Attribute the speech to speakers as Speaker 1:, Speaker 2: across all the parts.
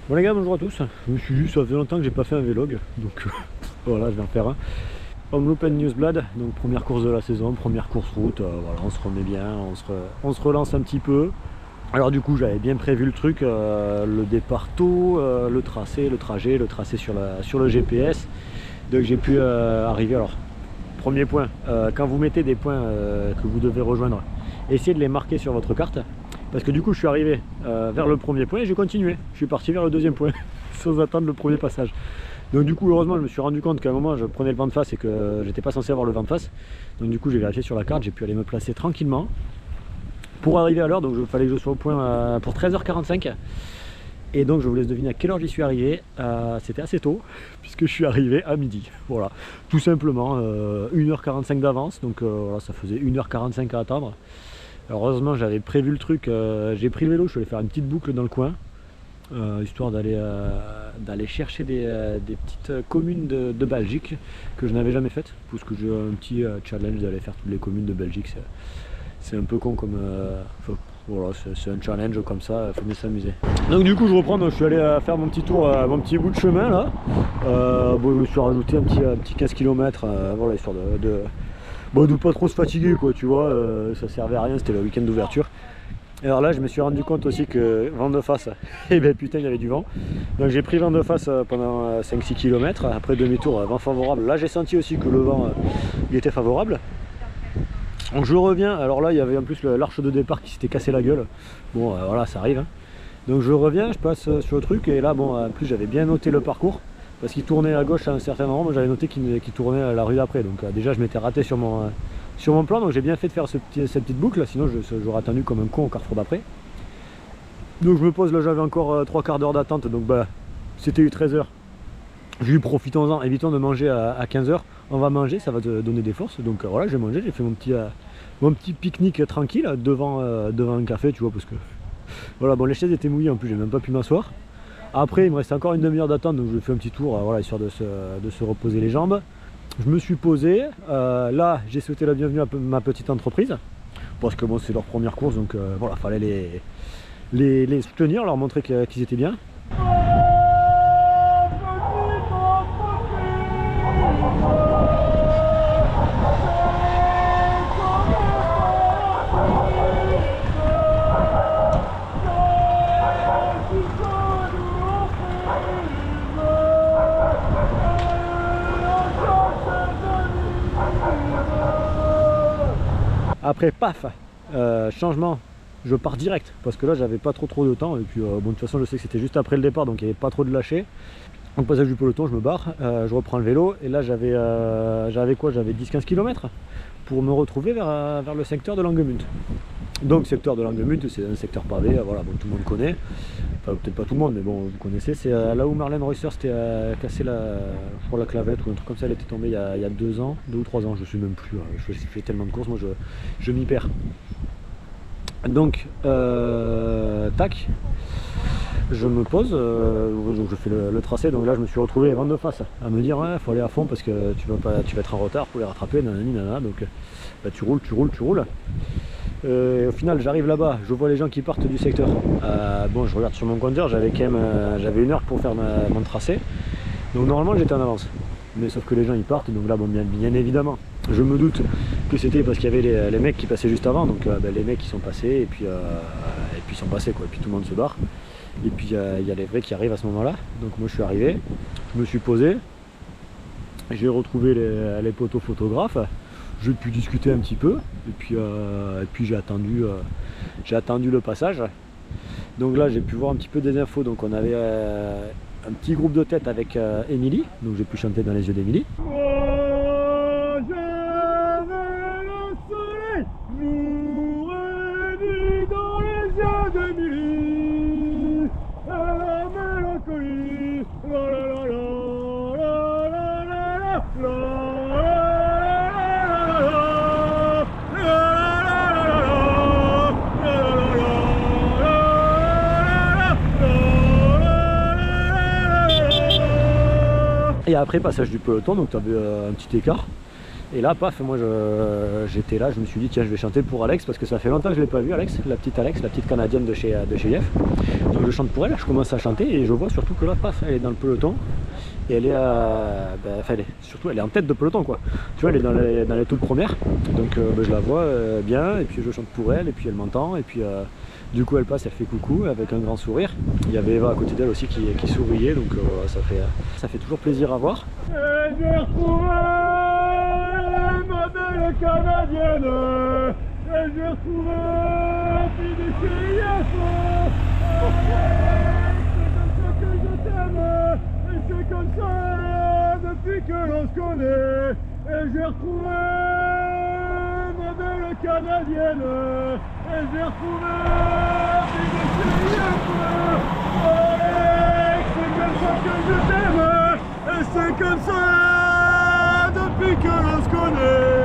Speaker 1: Bon les gars, bonjour à tous. Je me suis juste, ça fait longtemps que j'ai pas fait un vlog, donc voilà, je vais en faire un. Home Loop and Newsblad, donc première course de la saison, première course route, voilà, on se remet bien, on se relance un petit peu. Alors du coup j'avais bien prévu le truc, le départ tôt, le tracé, le tracé sur le GPS. Donc j'ai pu arriver. Alors premier point, quand vous mettez des points que vous devez rejoindre, essayez de les marquer sur votre carte. Parce que du coup je suis arrivé vers le premier point et j'ai continué. Je suis parti vers le deuxième point sans attendre le premier passage. Donc du coup heureusement je me suis rendu compte qu'à un moment je prenais le vent de face et que j'étais pas censé avoir le vent de face. Donc du coup j'ai vérifié sur la carte, j'ai pu aller me placer tranquillement pour arriver à l'heure. Donc il fallait que je sois au point pour 13h45. Et donc je vous laisse deviner à quelle heure j'y suis arrivé. C'était assez tôt puisque je suis arrivé à midi. Voilà, tout simplement 1h45 d'avance. Donc voilà, ça faisait 1h45 à attendre. Alors, heureusement j'avais prévu le truc, j'ai pris le vélo, je suis allé faire une petite boucle dans le coin, histoire d'aller chercher des petites communes de Belgique que je n'avais jamais faites, parce que j'ai un petit challenge d'aller faire toutes les communes de Belgique. C'est un peu con comme... voilà, c'est un challenge comme ça, il faut bien s'amuser. Donc du coup je reprends, donc je suis allé faire mon petit tour, mon petit bout de chemin là. Bon, je me suis rajouté un petit 15 km, voilà, histoire de pas trop se fatiguer quoi, tu vois, ça servait à rien, c'était le week-end d'ouverture. Et alors là je me suis rendu compte aussi que vent de face, et ben putain il y avait du vent. Donc j'ai pris vent de face pendant 5-6 km, après demi-tour, vent favorable. Là j'ai senti aussi que le vent il était favorable. Donc je reviens, alors là il y avait en plus l'arche de départ qui s'était cassé la gueule. Bon voilà, ça arrive hein. Donc je reviens, je passe sur le truc et là bon en plus j'avais bien noté le parcours. Parce qu'il tournait à gauche à un certain moment, moi j'avais noté qu'il tournait à la rue d'après. Donc déjà je m'étais raté sur mon plan, donc j'ai bien fait de faire cette petite boucle, sinon j'aurais attendu comme un con au carrefour d'après. Donc je me pose, là j'avais encore 3 quarts d'heure d'attente, donc bah c'était eu 13h. J'ai eu profitons-en, évitons de manger à 15h. On va manger, ça va te donner des forces. Donc voilà, j'ai mangé, j'ai fait mon petit pique-nique tranquille devant un café, tu vois, parce que voilà, bon les chaises étaient mouillées en plus, j'ai même pas pu m'asseoir. Après il me restait encore une demi-heure d'attente, donc je fais un petit tour, voilà, histoire de se reposer les jambes. Je me suis posé, là j'ai souhaité la bienvenue à ma petite entreprise, parce que bon c'est leur première course, donc voilà, fallait les soutenir, leur montrer qu'ils étaient bien. Après, paf, changement, je pars direct parce que là j'avais pas trop de temps et puis bon, de toute façon je sais que c'était juste après le départ donc il n'y avait pas trop de lâcher. Donc passage du peloton, je me barre, je reprends le vélo et là j'avais 10-15 km pour me retrouver vers le secteur de Langemund. Donc secteur de Langemund, c'est un secteur pavé, voilà, bon, tout le monde connaît, enfin peut-être pas tout le monde mais bon vous connaissez, c'est là où Marlène Reusser s'était cassé je crois la clavette ou un truc comme ça, elle était tombée il y a 2 ans, 2 ou 3 ans, je sais même plus, je fais tellement de courses, moi je m'y perds. Donc tac, je me pose, donc je fais le tracé, donc là je me suis retrouvé vent de face à me dire ouais faut aller à fond parce que tu vas être en retard pour les rattraper, nanani nanana, donc bah, tu roules. Au final j'arrive là-bas, je vois les gens qui partent du secteur. Bon je regarde sur mon compteur, j'avais 1 heure pour faire mon tracé. Donc normalement j'étais en avance. Mais sauf que les gens ils partent, donc là bon bien évidemment. Je me doute que c'était parce qu'il y avait les mecs qui passaient juste avant. Donc les mecs qui sont passés et puis ils sont passés quoi. Et puis tout le monde se barre. Et puis il y a les vrais qui arrivent à ce moment-là. Donc moi je suis arrivé, je me suis posé, j'ai retrouvé les poteaux photographes. J'ai pu discuter un petit peu et puis j'ai attendu le passage. Donc là j'ai pu voir un petit peu des infos. Donc on avait un petit groupe de tête avec Émilie, donc j'ai pu chanter dans les yeux d'Émilie. Et après passage du peloton, donc tu avais un petit écart. Et là, paf, moi j'étais là, je me suis dit tiens, je vais chanter pour Alex parce que ça fait longtemps que je ne l'ai pas vu, Alex, la petite canadienne de chez Yef. Donc je chante pour elle, je commence à chanter et je vois surtout que là, paf, elle est dans le peloton. Et elle est, surtout elle est en tête de peloton quoi. Tu vois, elle est dans les toutes premières. Donc je la vois bien et puis je chante pour elle et puis elle m'entend et puis du coup elle passe, elle fait coucou avec un grand sourire. Il y avait Eva à côté d'elle aussi qui souriait, donc voilà, ça fait toujours plaisir à voir. Et j'ai retrouvé ma belle canadienne, et j'ai retrouvé la fille de chez Yef. C'est comme ça depuis que l'on se connaît. Et j'ai retrouvé ma belle canadienne. Et j'ai retrouvé la fille de chez Yef. C'est comme ça que je t'aime. Et c'est comme ça depuis que l'on se connaît.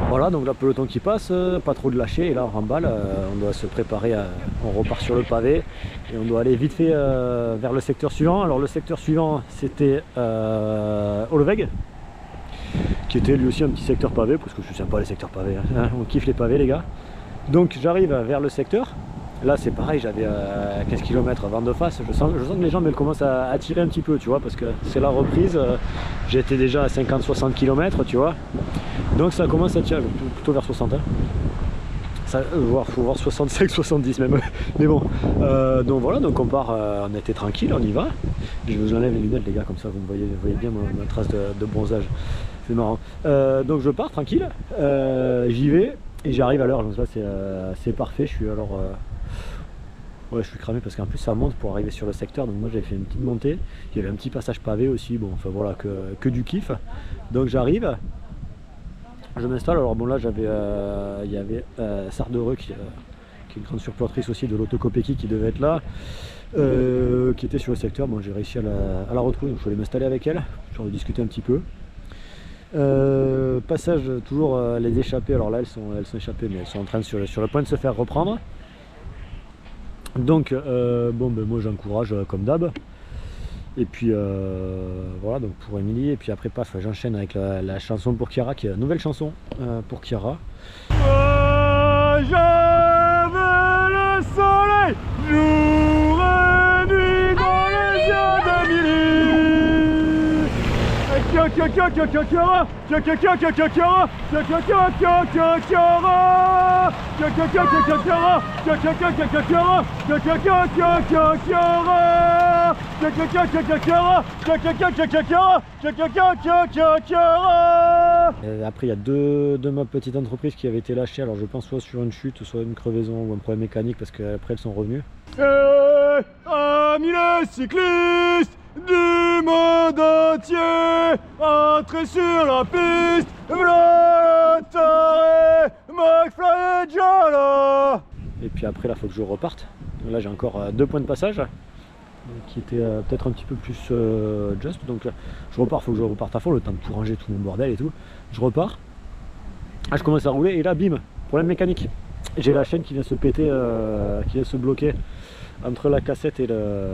Speaker 1: Voilà, donc la peloton qui passe, pas trop de lâcher, et là on remballe, on doit se préparer, on repart sur le pavé, et on doit aller vite fait vers le secteur suivant. Alors le secteur suivant c'était Oleveg, qui était lui aussi un petit secteur pavé, parce que je suis sympa les secteurs pavés, hein, on kiffe les pavés les gars. Donc j'arrive vers le secteur, là c'est pareil, j'avais 15 km vent de face, je sens que les jambes elles commencent à tirer un petit peu, tu vois, parce que c'est la reprise, j'étais déjà à 50-60 km, tu vois. Donc ça commence à tirer, plutôt vers 60, hein. Faut voir 65-70 même, mais bon, donc voilà, donc on part, on était tranquille, on y va. Je vous enlève les lunettes les gars, comme ça vous voyez bien ma trace de bronzage, c'est marrant. Donc je pars tranquille, j'y vais et j'arrive à l'heure, donc là c'est parfait, je suis alors... ouais, je suis cramé parce qu'en plus ça monte pour arriver sur le secteur, donc moi j'avais fait une petite montée, il y avait un petit passage pavé aussi, bon enfin voilà, que du kiff. Donc j'arrive, je m'installe, alors bon là il y avait Sardereux qui est une grande surploitrice aussi de l'autocopéki qui devait être là, qui était sur le secteur. Bon, j'ai réussi à la retrouver, donc je suis allé m'installer avec elle, je vais discuter un petit peu. Passage toujours les échappées, alors là elles sont échappées mais elles sont en train sur le point de se faire reprendre. Donc bon ben moi j'encourage comme d'hab. Et puis voilà, donc pour Émilie, et puis après paf, j'enchaîne avec la chanson pour Chiara, qui est une nouvelle chanson pour Chiara. J'avais le soleil jour et nuit dans les yeux d'Émilie. Chiara, après il y a deux de ma petite entreprise qui avaient été lâchées, alors je pense soit sur une chute, soit une crevaison ou un problème mécanique, parce qu'après elles sont revenues. Amis les cyclistes du monde entier, entrez sur la piste, Volontaré, McFly et Jala. Et puis après là faut que je reparte. Donc là j'ai encore 2 points de passage qui étaient peut-être un petit peu plus just, donc là, je repars, faut que je reparte à fond, le temps de tout ranger, tout mon bordel et tout. Je repars, je commence à rouler et là bim, problème mécanique. J'ai la chaîne qui vient se péter, qui vient se bloquer entre la cassette et le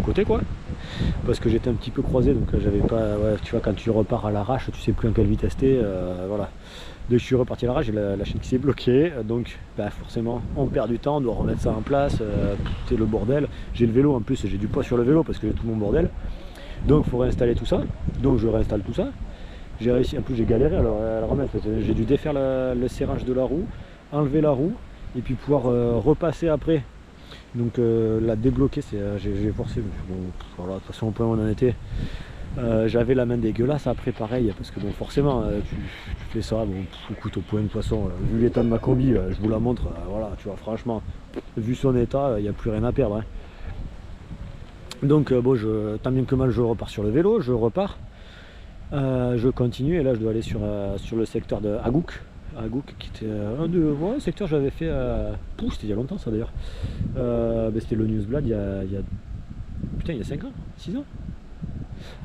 Speaker 1: côté quoi, parce que j'étais un petit peu croisé, donc j'avais pas, ouais, tu vois, quand tu repars à l'arrache tu sais plus en quelle vitesse t'es, voilà. Donc je suis reparti à l'arrache, j'ai la chaîne qui s'est bloquée, donc bah, forcément on perd du temps, on doit remettre ça en place, c'est le bordel. J'ai le vélo en plus, j'ai du poids sur le vélo parce que j'ai tout mon bordel, donc il faut réinstaller tout ça, donc je réinstalle tout ça. J'ai réussi, en plus j'ai galéré à le remettre, j'ai dû défaire le serrage de la roue, enlever la roue et puis pouvoir repasser après. Donc la débloquer, j'ai forcé, bon, voilà, de toute façon au point où on en était, j'avais la main dégueulasse après pareil, parce que bon forcément tu fais ça, bon, écoute, au point de poisson, vu l'état de ma combi, je vous la montre, voilà, tu vois, franchement, vu son état, il n'y a plus rien à perdre, hein. Donc bon, tant bien que mal je repars sur le vélo, je repars. Je continue et là je dois aller sur le secteur de Agouk, qui était un secteur que j'avais fait, c'était il y a longtemps ça d'ailleurs, c'était le Newsblad il y a 5 ans, 6 ans.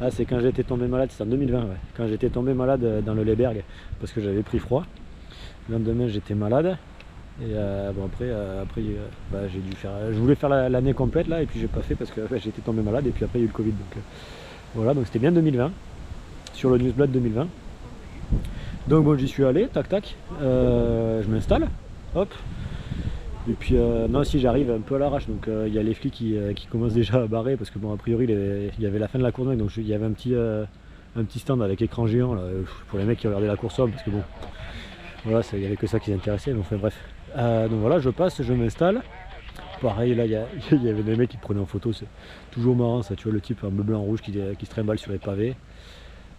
Speaker 1: Ah, c'est quand j'étais tombé malade, c'est en 2020, ouais. Quand j'étais tombé malade dans le Leberg parce que j'avais pris froid. Le lendemain j'étais malade et bon après j'ai dû faire, je voulais faire l'année complète là et puis j'ai pas fait parce que j'étais tombé malade et puis après il y a eu le Covid, donc Voilà, donc c'était bien 2020, sur le Newsblad 2020. Donc bon, j'y suis allé, tac tac, je m'installe, hop. Et puis non, si j'arrive un peu à l'arrache, donc il y a les flics qui commencent déjà à barrer parce que bon, a priori il y avait la fin de la course, donc il y avait un petit stand avec écran géant là, pour les mecs qui regardaient la course parce que bon, voilà, il n'y avait que ça qui les intéressait, donc enfin, bref. Donc voilà, je passe, je m'installe. Pareil, là il y avait des mecs qui prenaient en photo, c'est toujours marrant ça, tu vois le type en bleu blanc rouge qui se trimballe sur les pavés.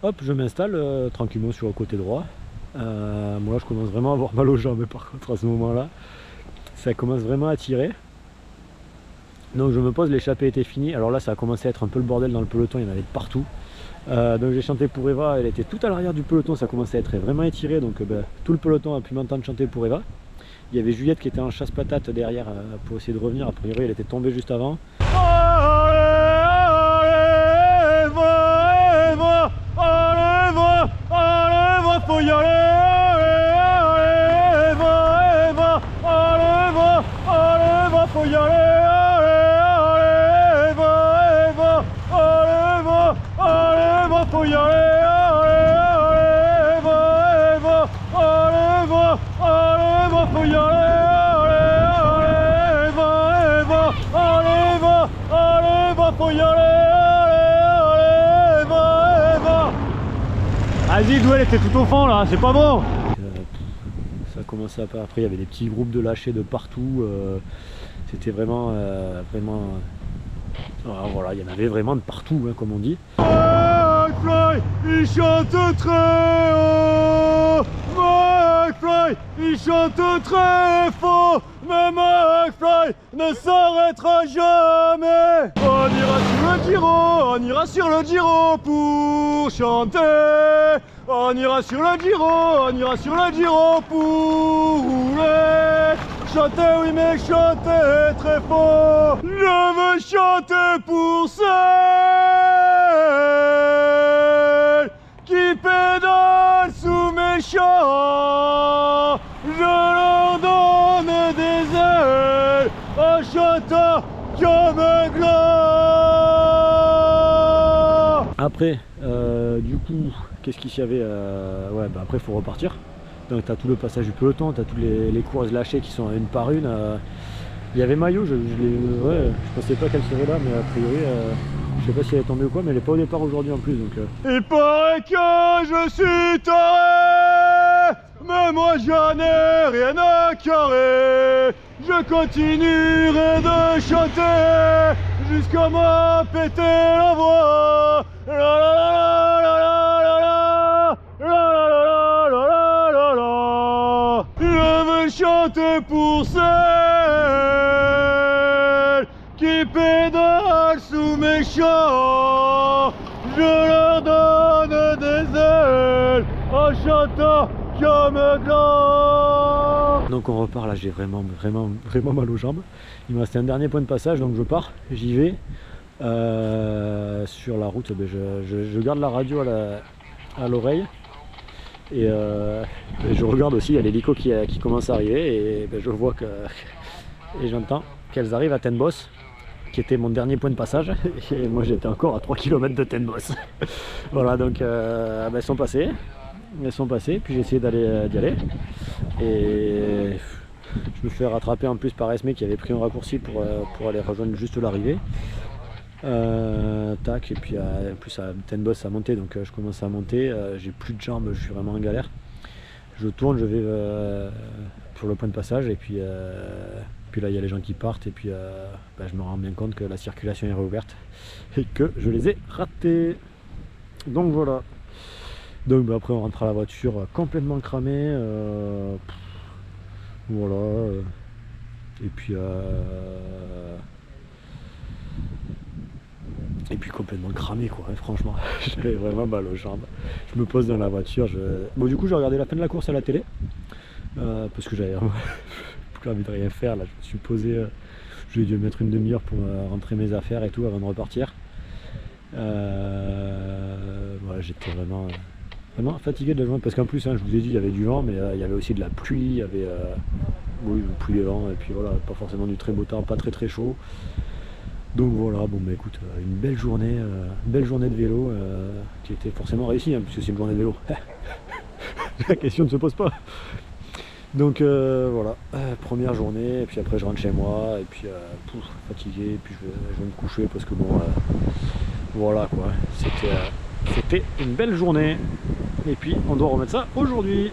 Speaker 1: Hop, je m'installe tranquillement sur le côté droit. Moi je commence vraiment à avoir mal aux jambes par contre à ce moment-là. Ça commence vraiment à tirer. Donc je me pose, l'échappée était finie. Alors là ça a commencé à être un peu le bordel dans le peloton, il y en avait de partout. Donc j'ai chanté pour Eva, elle était tout à l'arrière du peloton, ça commençait à être vraiment étiré, donc tout le peloton a pu m'entendre chanter pour Eva. Il y avait Juliette qui était en chasse-patate derrière pour essayer de revenir, a priori elle était tombée juste avant. Eva, faut y aller, Eva, faut y aller, Eva, faut y aller, faut y aller, faut y aller, vas-y, d'où elle était tout au fond là, c'est pas bon. Ça commençait après, il y avait des petits groupes de lâchés de partout, c'était vraiment, voilà, il y en avait vraiment de partout, hein, comme on dit. McFly, il chante très haut, McFly, il chante très fort, mais McFly ne s'arrêtera jamais. On ira sur le Giro pour chanter. On ira sur le Giro pour rouler. Chanter, oui, mais chanter très fort. Je veux chanter pour celles qui pédalent sous mes champs. Je leur donne des ailes en chantant comme un gland. Après, du coup, qu'est-ce qu'il y avait ouais, bah après il faut repartir. Donc tu as tout le passage du peloton, tu as toutes les courses lâchées qui sont une par une. Il y avait Maillot, je pensais pas qu'elle serait là, mais a priori, je sais pas si elle est tombée ou quoi, mais elle est pas au départ aujourd'hui en plus. Donc, il paraît que je suis taré, mais moi j'en ai rien à carrer. Je continuerai de chanter jusqu'à m'en péter la voix. La la la la la la la la la la la. Je veux chanter pour celles qui pédalent sous mes champs. Je leur donne des ailes en chantant comme un gland. Donc on repart là, j'ai vraiment mal aux jambes. Il me restait un dernier point de passage, donc je pars, j'y vais. Sur la route, je garde la radio à l'oreille. Et je regarde aussi, il y a l'hélico qui commence à arriver et je vois que et j'entends qu'elles arrivent à Ten Bosch, qui était mon dernier point de passage, et moi j'étais encore à 3 km de Ten Bosch. Voilà, donc elles sont passées, puis j'ai essayé d'y aller, et je me fais rattraper en plus par Esme qui avait pris un raccourci pour aller rejoindre juste l'arrivée. Tac, et puis en plus à Ten Bosch à monter, donc je commence à monter, j'ai plus de jambes, je suis vraiment en galère. Je tourne, je vais pour le point de passage, et puis là il y a les gens qui partent, et puis je me rends bien compte que la circulation est réouverte et que je les ai ratés. Donc voilà. Donc après on rentre à la voiture complètement cramé, voilà, et puis complètement cramé quoi, hein, franchement. J'avais vraiment mal aux jambes. Je me pose dans la voiture, bon du coup j'ai regardé la fin de la course à la télé, parce que j'avais vraiment plus envie de rien faire là. Je me suis posé, j'ai dû mettre une demi-heure pour rentrer mes affaires et tout avant de repartir. Voilà, j'étais vraiment fatigué de la journée, parce qu'en plus, hein, je vous ai dit, il y avait du vent, mais il y avait aussi de la pluie, il y avait pluie et vent, et puis voilà, pas forcément du très beau temps, pas très chaud. Donc voilà, bon bah écoute, une belle journée de vélo qui était forcément réussie, hein, puisque c'est une journée de vélo. La question ne se pose pas. Donc voilà, première journée, et puis après je rentre chez moi, et puis fatigué, et puis je vais me coucher parce que bon, voilà quoi, c'était une belle journée, et puis on doit remettre ça aujourd'hui.